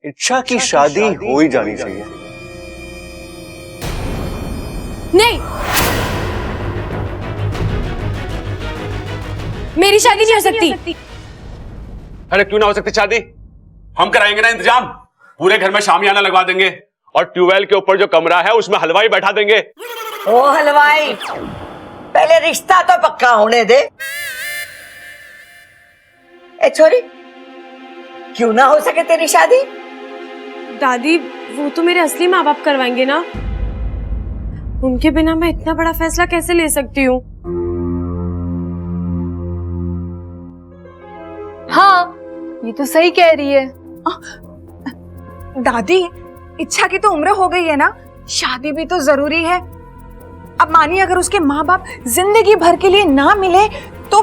इच्छा की शादी हो ही जानी चाहिए। नहीं, मेरी शादी नहीं हो सकती। अरे क्यों ना हो सकती शादी? हम कराएंगे ना इंतजाम। पूरे घर में शामियाना लगवा देंगे और ट्यूबवेल के ऊपर जो कमरा है उसमें हलवाई बैठा देंगे। ओ हलवाई, पहले रिश्ता तो पक्का होने दे। ए छोरी, क्यों ना हो सके तेरी शादी? दादी, वो तो मेरे असली माँ बाप करवाएंगे ना। उनके बिना मैं इतना बड़ा फैसला कैसे ले सकती हूँ? हाँ, ये तो सही कह रही है। दादी, इच्छा की तो उम्र हो गई है ना, शादी भी तो जरूरी है। अब मानिए अगर उसके माँ बाप जिंदगी भर के लिए ना मिले तो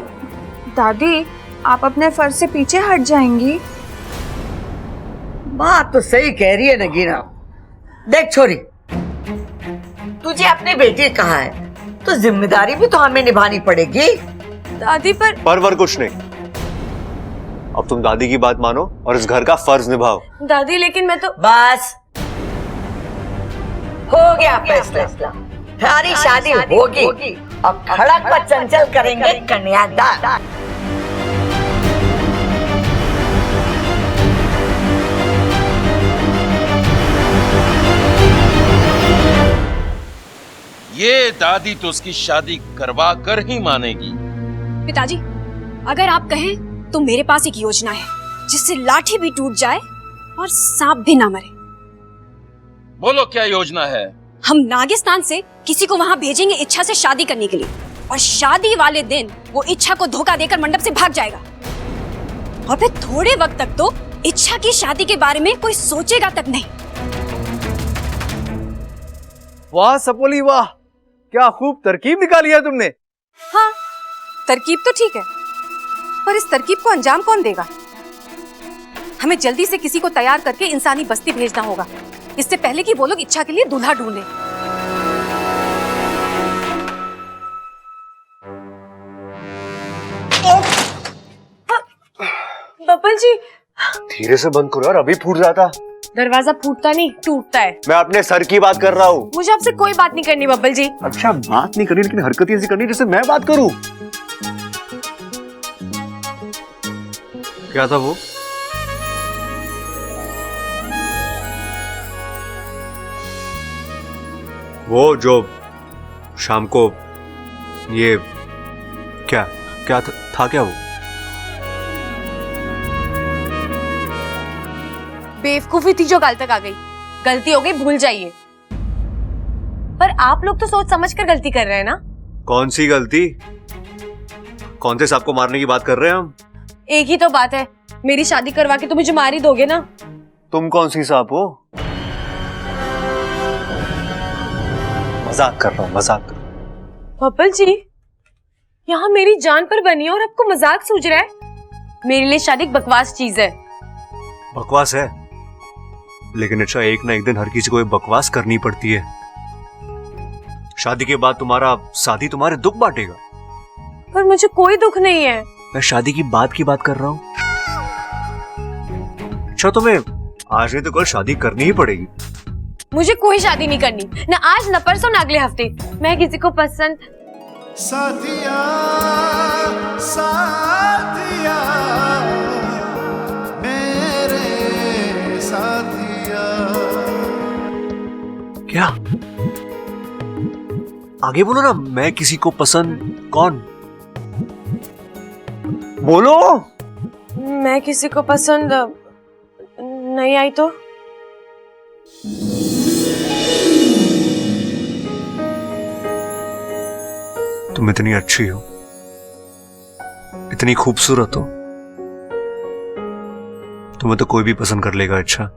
दादी, आप अपने फर्ज से पीछे हट जाएंगी। बात तो सही कह रही है नगीना। देख छोरी, तुझे अपनी बेटी कहा है तो जिम्मेदारी भी तो हमें निभानी पड़ेगी। दादी पर कुछ नहीं। अब तुम दादी की बात मानो और इस घर का फर्ज निभाओ। दादी, लेकिन मैं तो बस हो गया फैसला। हमारी शादी होगी और खड़क व चंचल करेंगे कन्यादान। ये दादी तो उसकी शादी करवा कर ही मानेगी। पिताजी, अगर आप कहें तो मेरे पास एक योजना है जिससे लाठी भी टूट जाए और सांप भी ना मरे। बोलो क्या योजना है? हम नागिस्तान से किसी को वहां भेजेंगे इच्छा से शादी करने के लिए, और शादी वाले दिन वो इच्छा को धोखा देकर मंडप से भाग जाएगा, और फिर थोड़े वक्त तक तो इच्छा की शादी के बारे में कोई सोचेगा तक नहीं। वाह सपोली वाह, क्या खूब तरकीब निकाली है तुमने। हाँ, तरकीब तो ठीक है, पर इस तरकीब को अंजाम कौन देगा? हमें जल्दी से किसी को तैयार करके इंसानी बस्ती भेजना होगा, इससे पहले कि वो लोग इच्छा के लिए दूल्हा ढूंढें। बब्बल जी, धीरे से बंद करो यार, अभी फूट जाता। दरवाजा फूटता नहीं, टूटता है। मैं अपने सर की बात कर रहा हूँ। मुझे आपसे कोई बात नहीं करनी बब्बल जी। अच्छा, बात नहीं करनी लेकिन हरकत ऐसी करनी जैसे मैं बात करूँ। क्या था वो? वो जो शाम को ये क्या क्या था क्या वो? बेवकूफी थी जो कल तक आ गई। गलती हो गई, भूल जाइए। पर आप लोग तो सोच समझ कर गलती कर रहे हैं ना। कौन सी गलती? कौन से सांप को मारने की बात कर रहे हैं हम? एक ही तो बात है, मेरी शादी करवा के तो मुझे मार ही दोगे ना। तुम कौन सी सांप हो? मजाक कर रहा हूँ, मजाक कर रहा हूँ। बब्बल जी, यहाँ मेरी जान पर बनी है और आपको मजाक सूझ रहा है? मेरे लिए शादी एक बकवास चीज है। बकवास है, लेकिन अच्छा एक ना एक दिन हर किसी को ये बकवास करनी पड़ती है। शादी के बाद तुम्हारा साथी तुम्हारे दुख बांटेगा। पर मुझे कोई दुख नहीं है। मैं शादी की बात कर रहा हूँ। अच्छा, तुम्हें आज नहीं तो कल शादी करनी ही पड़ेगी। मुझे कोई शादी नहीं करनी, ना आज ना परसों ना अगले हफ्ते। मैं किसी को पसंद साथिया साथिया मेरे साथिया। क्या? आगे बोलो ना। मैं किसी को पसंद कौन? बोलो। मैं किसी को पसंद नहीं आई तो? तुम इतनी अच्छी हो, इतनी खूबसूरत हो, तुम्हें तो कोई भी पसंद कर लेगा। अच्छा,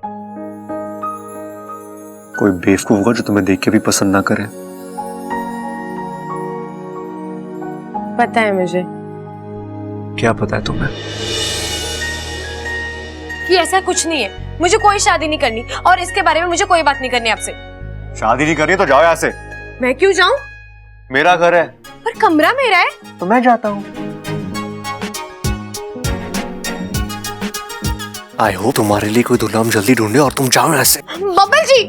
कोई बेवकूफ होगा जो तुम्हें देख के भी पसंद ना करे। पता है मुझे। क्या पता है तुम्हें? कि ऐसा कुछ नहीं है। मुझे कोई शादी नहीं करनी और इसके बारे में मुझे कोई बात नहीं करनी आपसे। शादी नहीं करनी तो जाओ यहाँ से। मैं क्यों जाऊं? मेरा घर है। पर कमरा मेरा है। तो मैं जाता हूँ। आई होप तुम्हारे लिए कोई दुल्हा हम जल्दी ढूंढे और तुम जाओ ऐसे। बब्बल जी,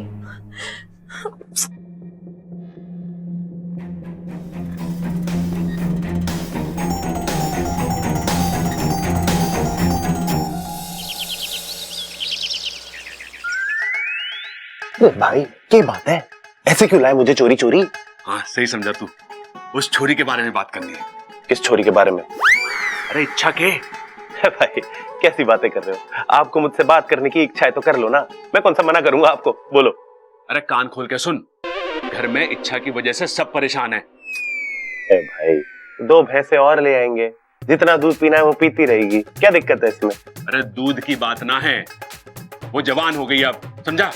भाई क्या बात है, ऐसे क्यों लाए मुझे चोरी चोरी? हाँ सही समझा तू, उस छोरी के बारे में बात करनी है। किस छोरी के बारे में? अरे इच्छा के। भाई कैसी बातें कर रहे हो? आपको मुझसे बात करने की इच्छा है तो कर लो ना, मैं कौन सा मना करूंगा आपको, बोलो। अरे कान खोल के सुन, घर में इच्छा की वजह से सब परेशान है। भाई 2 भैंसे और ले आएंगे, जितना दूध पीना है वो पीती रहेगी, क्या दिक्कत है इसमें? अरे दूध की बात ना है, वो जवान हो गई अब, समझा?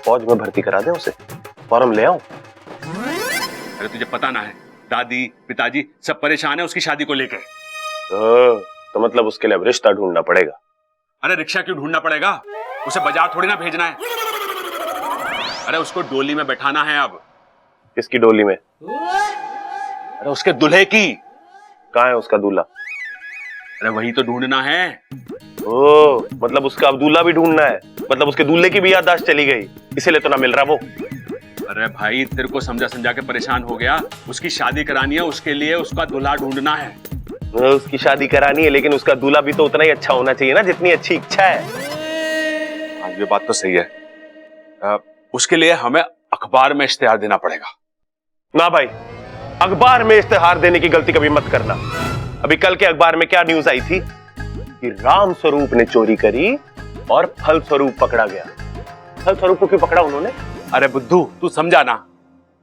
फौज में भर्ती करा दे उसे, फॉर्म ले आओ। अरे तुझे पता ना है, दादी पिताजी सब परेशान है उसकी शादी को लेकर। तो मतलब उसके लिए अब रिश्ता ढूंढना पड़ेगा। अरे रिक्शा क्यों ढूंढना पड़ेगा, उसे बाजार थोड़ी ना भेजना है। अरे उसको डोली में बैठाना है अब। किसकी डोली में? अरे उसके दूल्हे की। कहाँ है उसका दूल्हा? अरे वही तो ढूंढना है। ओ मतलब उसका अब दूल्हा भी ढूंढना है, मतलब उसके दूल्हे की भी याददाश्त चली गई, इसीलिए तो ना मिल रहा वो। अरे भाई तेरे को समझा समझा के परेशान हो गया, उसकी शादी करानी है, उसके लिए उसका दूल्हा ढूंढना है। उसकी शादी करानी है, लेकिन उसका दूल्हा भी तो उतना ही अच्छा होना चाहिए ना जितनी अच्छी इच्छा है। हाँ ये बात तो सही है। उसके लिए हमें अखबार में इश्तेहार देना पड़ेगा। ना भाई, अखबार में इश्तेहार देने की गलती कभी मत करना। अभी कल के अखबार में क्या न्यूज आई थी कि राम स्वरूप ने चोरी करी और फल स्वरूप पकड़ा गया। फल स्वरूप को क्यों पकड़ा उन्होंने? अरे बुद्धू तू समझा ना,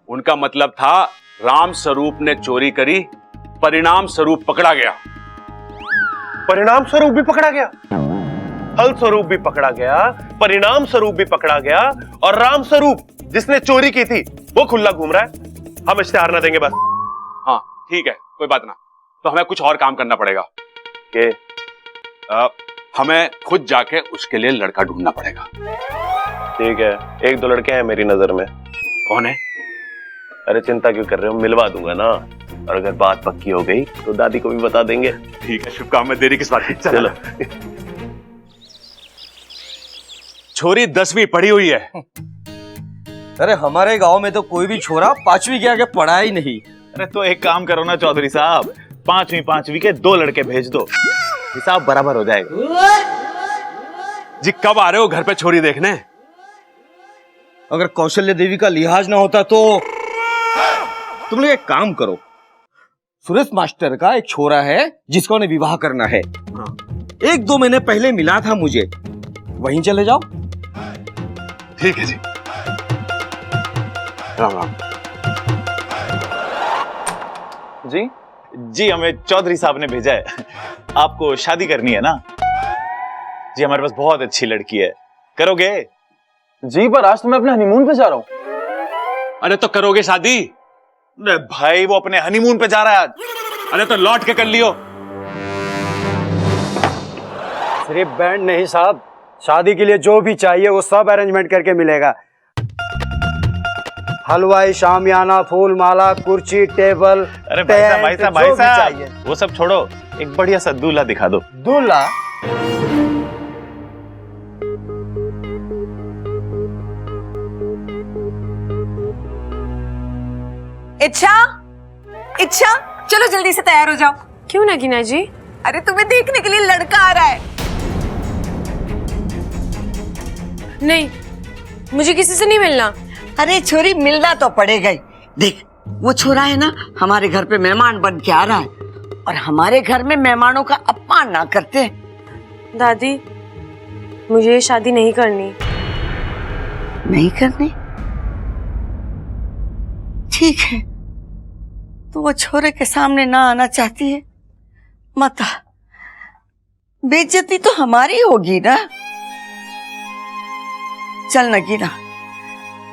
उनका मतलब था राम स्वरूप ने चोरी करी, परिणाम स्वरूप पकड़ा गया। परिणाम स्वरूप भी पकड़ा गया, फल स्वरूप भी पकड़ा गया, परिणाम स्वरूप भी पकड़ा गया, और राम स्वरूप जिसने चोरी की थी वो खुला घूम रहा है। हम इश्तेहार ना देंगे बस। हाँ ठीक है कोई बात ना, तो हमें कुछ और काम करना पड़ेगा। के हमें खुद जाके उसके लिए लड़का ढूंढना पड़ेगा। ठीक है, 1-2 लड़के हैं मेरी नजर में। कौन है? अरे चिंता क्यों कर रहे हो, मिलवा दूंगा ना, और अगर बात पक्की हो गई तो दादी को भी बता देंगे। ठीक है, शुभ काम में देरी किस बात की। चलो। छोरी 10वीं पढ़ी हुई है। अरे हमारे गांव में तो कोई भी छोरा 5वीं के आगे पढ़ा ही नहीं। अरे तो एक काम करो ना चौधरी साहब, 5वीं के 2 लड़के भेज दो, हिसाब बराबर हो जाएगा। जी कब आ रहे हो घर पे छोरी देखने? अगर कौशल्य देवी का लिहाज ना होता तो तुम लोग एक काम करो, सुरेश मास्टर का एक छोरा है जिसको उन्हें विवाह करना है। 1-2 महीने पहले मिला था मुझे, वहीं चले जाओ। ठीक है जी, राम राम। जी हमें चौधरी साहब ने भेजा है, आपको शादी करनी है ना? जी हमारे पास बहुत अच्छी लड़की है, करोगे? जी पर आज तो मैं अपने हनीमून पे जा रहा हूँ। अरे तो करोगे शादी? अरे भाई वो अपने हनीमून पे जा रहा है आज। अरे तो लौट के कर लियो। सिर्फ बैंड नहीं साहब, शादी के लिए जो भी चाहिए वो सब अरेंजमेंट करके मिलेगा। हलवाई, शामियाना, फूल माला, कुर्सी, टेबल। अरे भाई साहब वो सब छोड़ो, एक बढ़िया सा दूल्हा दिखा दो। दूल्हा? इच्छा चलो जल्दी से तैयार हो जाओ। क्यों नगीना जी? अरे तुम्हें देखने के लिए लड़का आ रहा है। नहीं, मुझे किसी से नहीं मिलना। अरे छोरी मिलना तो पड़ेगा ही। देख वो छोरा है ना, हमारे घर पे मेहमान बन के आ रहा है, और हमारे घर में मेहमानों का अपमान ना करते। दादी मुझे ये शादी नहीं करनी। नहीं करनी? ठीक है, तो वो छोरे के सामने ना आना चाहती है, मत आ। बेइज्जती तो हमारी होगी ना। चल नगीना,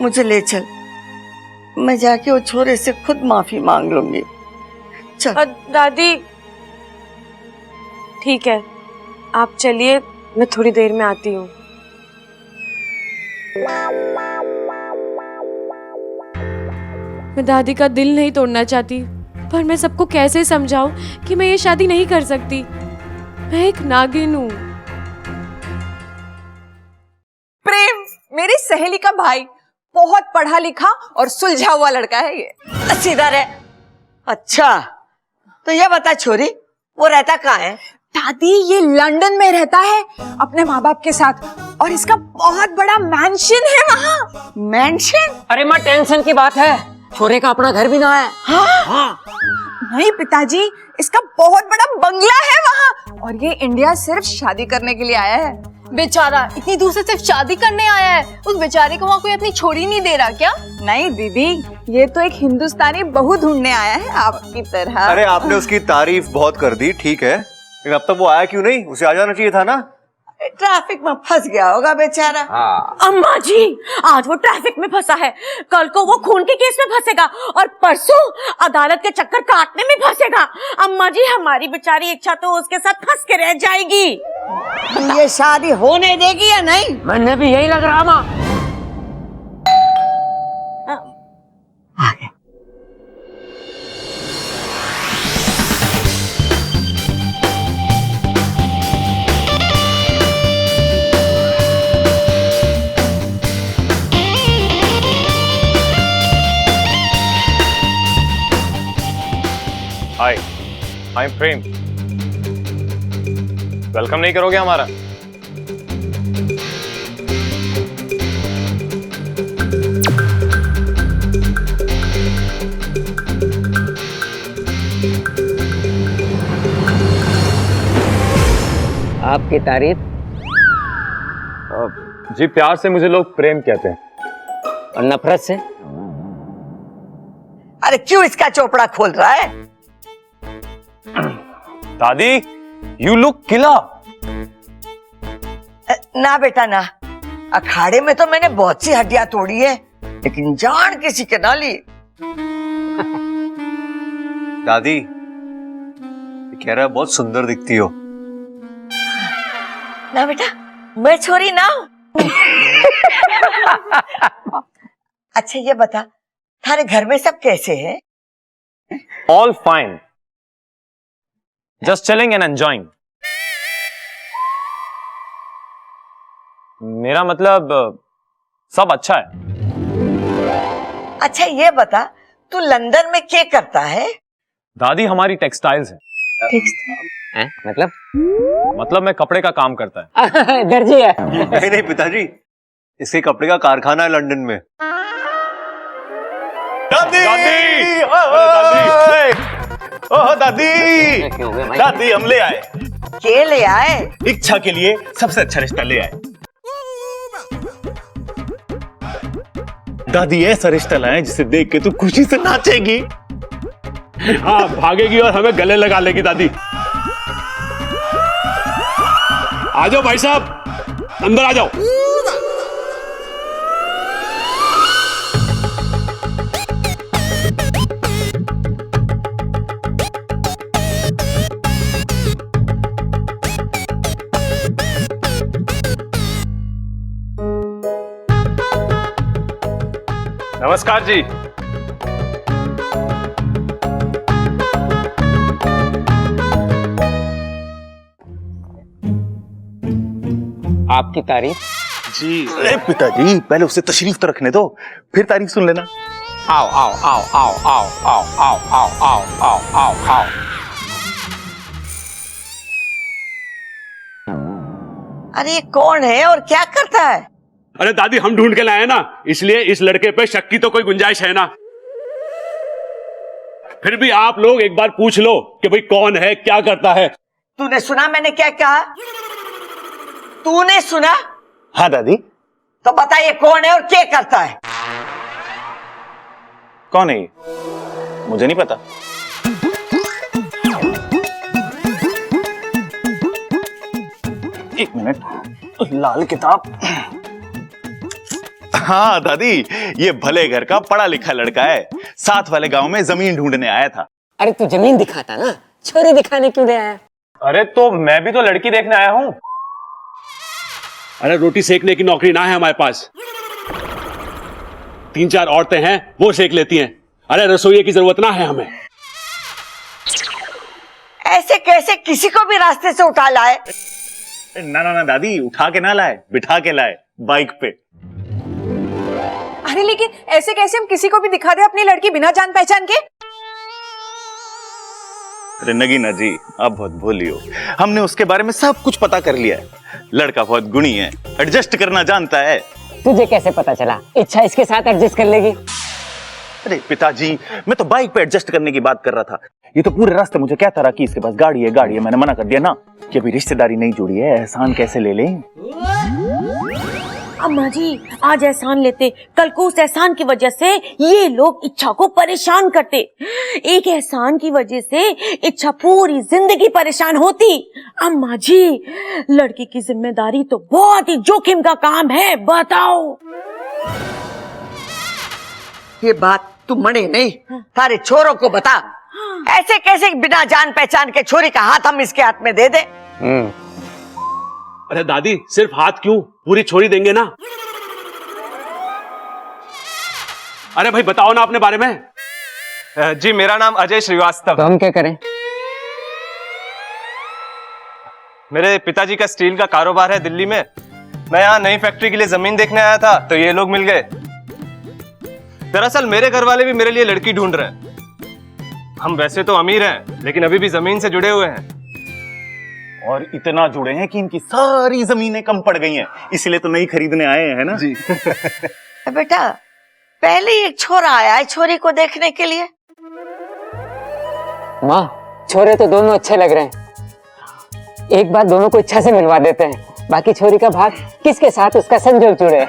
मुझे ले चल, मैं जाके वो छोरे से खुद माफी मांग लूंगी। चल। दादी ठीक है, आप चलिए, मैं थोड़ी देर में आती हूँ। मैं दादी का दिल नहीं तोड़ना चाहती, पर मैं सबको कैसे समझाऊं कि मैं ये शादी नहीं कर सकती। मैं एक नागिन हूँ। सहेली का भाई, बहुत पढ़ा लिखा और सुलझा हुआ लड़का है ये। सीधा रहे। अच्छा, तो ये बता छोरी, वो रहता कहाँ है? दादी ये लंदन में रहता है अपने माँ बाप के साथ, और इसका बहुत बड़ा मैंशन है वहाँ। मैंशन? अरे माँ, टेंशन की बात है, छोरे का अपना घर भी ना है। हाँ? नहीं पिताजी, इसका बहुत बड़ा बंगला है वहाँ, और ये इंडिया सिर्फ शादी करने के लिए आया है। बेचारा इतनी दूर से सिर्फ शादी करने आया है, उस बेचारे को वहाँ कोई अपनी छोरी नहीं दे रहा क्या? नहीं दीदी, ये तो एक हिंदुस्तानी बहू ढूंढने आया है आपकी तरह। अरे आपने उसकी तारीफ बहुत कर दी, ठीक है, लेकिन अब तक वो आया क्यों नहीं? उसे आ जाना चाहिए था ना। ट्रैफिक में फंस गया होगा बेचारा। अम्मा जी, आज वो ट्रैफिक में फंसा है, कल को वो खून के केस में फंसेगा, और परसों अदालत के चक्कर काटने में फंसेगा। अम्मा जी, हमारी बेचारी इच्छा तो उसके साथ फंस के रह जाएगी। ये शादी होने देगी या नहीं? मैंने भी यही लग रहा माँ। हाय, आई एम प्रेम। वेलकम नहीं करोगे हमारा? आपकी तारीफ? जी, प्यार से मुझे लोग प्रेम कहते हैं। और नफरत से? अरे क्यों इसका चोपड़ा खोल रहा है? दादी, यू लुक किला। ना बेटा ना, अखाड़े में तो मैंने बहुत सी हड्डियां तोड़ी है, लेकिन जान किसी के ना ली। दादी, ये कह रहा है बहुत सुंदर दिखती हो। ना बेटा, मैं छोरी ना हूं। अच्छा ये बता, थारे घर में सब कैसे हैं? All fine, just chilling and enjoying. मेरा मतलब सब अच्छा है। अच्छा ये बता, तू लंदन में क्या करता है? दादी, हमारी टेक्सटाइल्स है। मतलब मैं कपड़े का काम करता है। दर्जी है। नहीं नहीं पिताजी, इसके कपड़े का कारखाना है लंदन में। दादी, दादी! ओह दादी, दादी हम ले आए। के ले आए? इच्छा के लिए सबसे अच्छा रिश्ता ले आए। दादी, ऐसा रिश्ता लाए जिसे देख के तू खुशी से नाचेगी। हाँ, भागेगी और हमें गले लगा लेगी। दादी आ जाओ भाई साहब, अंदर आ जाओ। नमस्कार जी। आपकी तारीफ? जी। अरे पिताजी, पहले उसे तशरीफ तो रखने दो, फिर तारीफ सुन लेना। आओ आओ आओ आओ आओ आओ आओ आओ आओ आओ आओ आओ। अरे ये कौन है और क्या करता है? अरे दादी, हम ढूंढ के लाए ना, इसलिए इस लड़के पे शक की तो कोई गुंजाइश है ना। फिर भी आप लोग एक बार पूछ लो कि भाई कौन है, क्या करता है। तूने सुना मैंने क्या कहा? तूने सुना? हाँ दादी। तो बता ये कौन है और क्या करता है? कौन है ये? मुझे नहीं पता। एक मिनट, लाल किताब। हाँ दादी, ये भले घर का पढ़ा लिखा लड़का है, साथ वाले गांव में जमीन ढूंढने आया था। अरे तू जमीन दिखाता ना, छोरी दिखाने क्यों ले आया? अरे तो मैं भी तो लड़की देखने आया हूँ। अरे रोटी सेकने की नौकरी ना है हमारे पास, 3-4 औरतें हैं, वो सेक लेती हैं। अरे रसोई की जरूरत ना है हमें। ऐसे कैसे किसी को भी रास्ते से उठा लाए? ना ना ना दादी, उठा के ना लाए, बिठा के लाए बाइक पे। अरे लेकिन ऐसे कैसे हम किसी को भी दिखा दे अपनी लड़की बिना जान पहचान के? अरे नगीना जी, आप बहुत भोली हो। हमने उसके बारे में सब कुछ पता कर लिया है। लड़का बहुत गुणी है, एडजस्ट करना जानता है। तुझे कैसे पता चला इच्छा इसके साथ एडजस्ट कर लेगी? अरे पिताजी, मैं तो बाइक पे एडजस्ट करने की बात कर रहा था। ये तो पूरे रास्ते मुझे कहता रहा कि इसके पास गाड़ी है गाड़ी है। मैंने मना कर दिया ना कि अभी रिश्तेदारी नहीं जुड़ी है, एहसान कैसे ले लें। अम्मा जी, आज एहसान लेते, कल को उस एहसान की वजह से ये लोग इच्छा को परेशान करते। एक एहसान की वजह से इच्छा पूरी जिंदगी परेशान होती। अम्मा जी, लड़की की जिम्मेदारी तो बहुत ही जोखिम का काम है, बताओ। ये बात तू मने नहीं, तारे छोरों को बता। ऐसे कैसे बिना जान पहचान के छोरी का हाथ हम इसके हाथ में दे दे? अरे दादी, सिर्फ हाथ क्यों, पूरी छोरी देंगे ना। अरे भाई बताओ ना अपने बारे में। जी मेरा नाम अजय श्रीवास्तव। तो हम क्या करें? मेरे पिताजी का स्टील का कारोबार है दिल्ली में। मैं यहाँ नई फैक्ट्री के लिए जमीन देखने आया था तो ये लोग मिल गए। दरअसल मेरे घर वाले भी मेरे लिए लड़की ढूंढ रहे हैं। हम वैसे तो अमीर हैं लेकिन अभी भी जमीन से जुड़े हुए हैं। और इतना जुड़े हैं कि इनकी सारी जमीनें कम पड़ गई हैं, इसलिए तो नहीं खरीदने आए हैं ना जी। बेटा, पहले एक छोरा आया है छोरी को देखने के लिए। माँ, छोरे तो दोनों अच्छे लग रहे हैं। एक बार दोनों को इच्छा से मिलवा देते हैं, बाकी छोरी का भाग किसके साथ उसका संजोग जुड़े।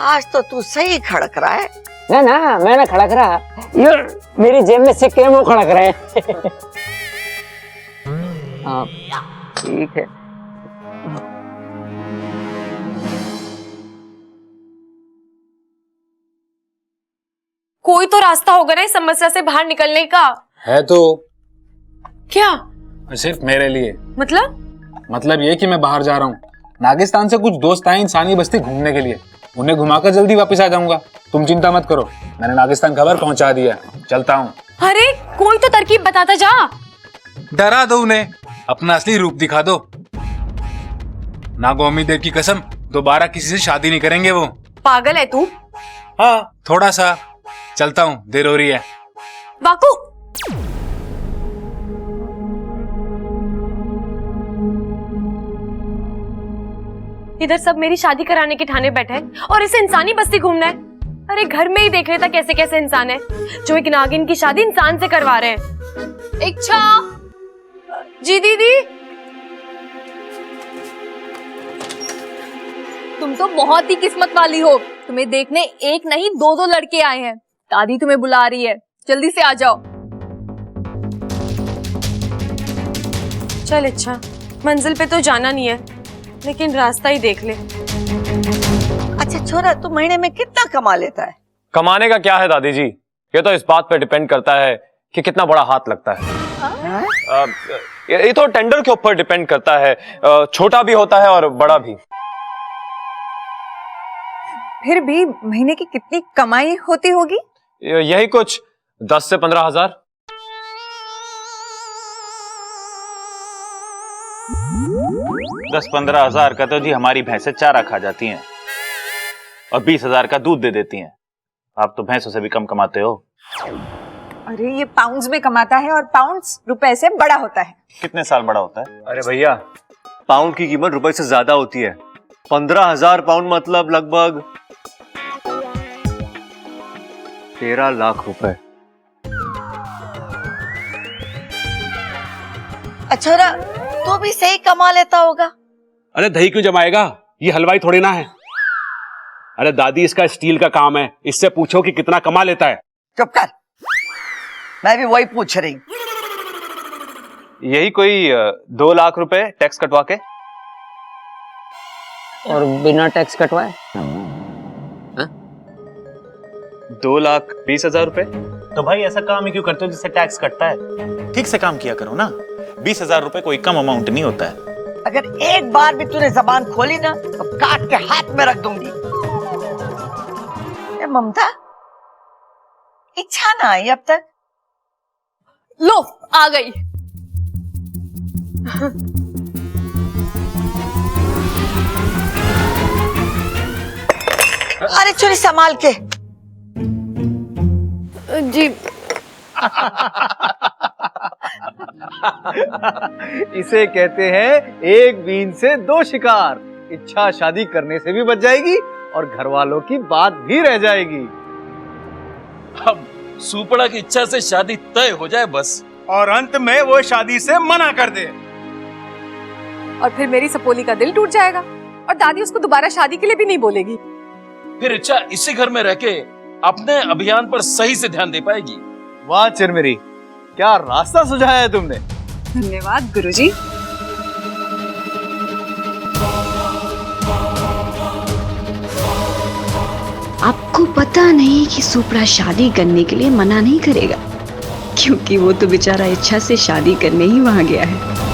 आज तो तू सही खड़क रहा है। ना ना, मैं ना खड़क रहा, ये मेरी जेब में सिक्के हैं वो खड़क रहे हैं। हाँ ठीक है। कोई तो रास्ता होगा ना इस समस्या से बाहर निकलने का। है तो क्या? सिर्फ मेरे लिए। मतलब ये कि मैं बाहर जा रहा हूँ। नागिस्तान से कुछ दोस्त आए इंसानी बस्ती घूमने के लिए। उन्हें घुमाकर जल्दी वापस आ जाऊंगा। तुम चिंता मत करो, मैंने नागिस्तान खबर पहुंचा दिया। चलता हूँ। अरे कोई तो तरकीब बताता जा। डरा दो उन्हें, अपना असली रूप दिखा दो। नागो अम्मी देव की कसम, दोबारा किसी से शादी नहीं करेंगे वो। पागल है तू? हाँ थोड़ा सा। चलता हूँ, देर हो रही है। बाकू, इधर सब मेरी शादी कराने के ठाने बैठे हैं और इसे इंसानी बस्ती घूमना है। अरे घर में ही देख लेता कैसे कैसे इंसान है जो एक नागिन की शादी इंसान से करवा रहे हैं। इच्छा जी दीदी, तुम तो बहुत ही किस्मत वाली हो, तुम्हें देखने एक नहीं दो दो लड़के आए हैं। दादी तुम्हें बुला रही है, जल्दी से आ जाओ। चल इच्छा, मंजिल पे तो जाना नहीं है लेकिन रास्ता ही देख ले। अच्छा छोरा, तू महीने में कितना कमा लेता है? कमाने का क्या है दादी जी, ये तो इस बात पे डिपेंड करता है कि कितना बड़ा हाथ लगता है। ये तो टेंडर के ऊपर डिपेंड करता है, छोटा भी होता है और बड़ा भी। फिर भी महीने की कितनी कमाई होती होगी? यही कुछ 10 से 15 हजार। दस 15 हजार का तो जी हमारी भैंसें चारा खा जाती हैं और 20 हजार का दूध दे देती हैं। आप तो भैंसों से भी कम कमाते हो। अरे ये पाउंड्स में कमाता है और पाउंड्स रुपए से बड़ा होता है। कितने साल बड़ा होता है? अरे भैया, पाउंड की कीमत रुपए से ज्यादा होती है। 15,000 पाउंड मतलब लगभग 13 लाख रुपए। अच्छा, तू भी सही कमा लेता होगा। अरे दही क्यों जमाएगा, ये हलवाई थोड़ी ना है। अरे दादी, इसका स्टील का काम है, इससे पूछो कि कितना कमा लेता है। चुप कर, मैं भी वही पूछ रही। यही कोई 2 लाख रुपए टैक्स कटवा के। और बिना टैक्स कटवाए 2,20,000 रुपए। तो भाई ऐसा काम ही क्यों करते हो जिससे टैक्स कटता है? ठीक से काम किया करो ना। 20,000 रुपए कोई कम अमाउंट नहीं होता है। अगर एक बार भी तूने जबान खोली ना तो काट के हाथ में रख दूंगी। ए ममता, इच्छा ना आई अब तक? लो आ गई। अरे छोरी संभाल के। जी इसे कहते हैं एक बीन से दो शिकार। इच्छा शादी करने से भी बच जाएगी और घर वालों की बात भी रह जाएगी। अब सुपड़ा की इच्छा से शादी तय हो जाए बस, और अंत में वो शादी से मना कर दे। और फिर मेरी सपोली का दिल टूट जाएगा और दादी उसको दोबारा शादी के लिए भी नहीं बोलेगी। फिर इच्छा इसी घर में रह के अपने अभियान पर सही से ध्यान दे पाएगी। वाह चिरमिरी, क्या रास्ता सुझाया है तुमने। धन्यवाद गुरुजी। आपको पता नहीं कि सुपड़ा शादी करने के लिए मना नहीं करेगा, क्योंकि वो तो बेचारा इच्छा से शादी करने ही वहां गया है।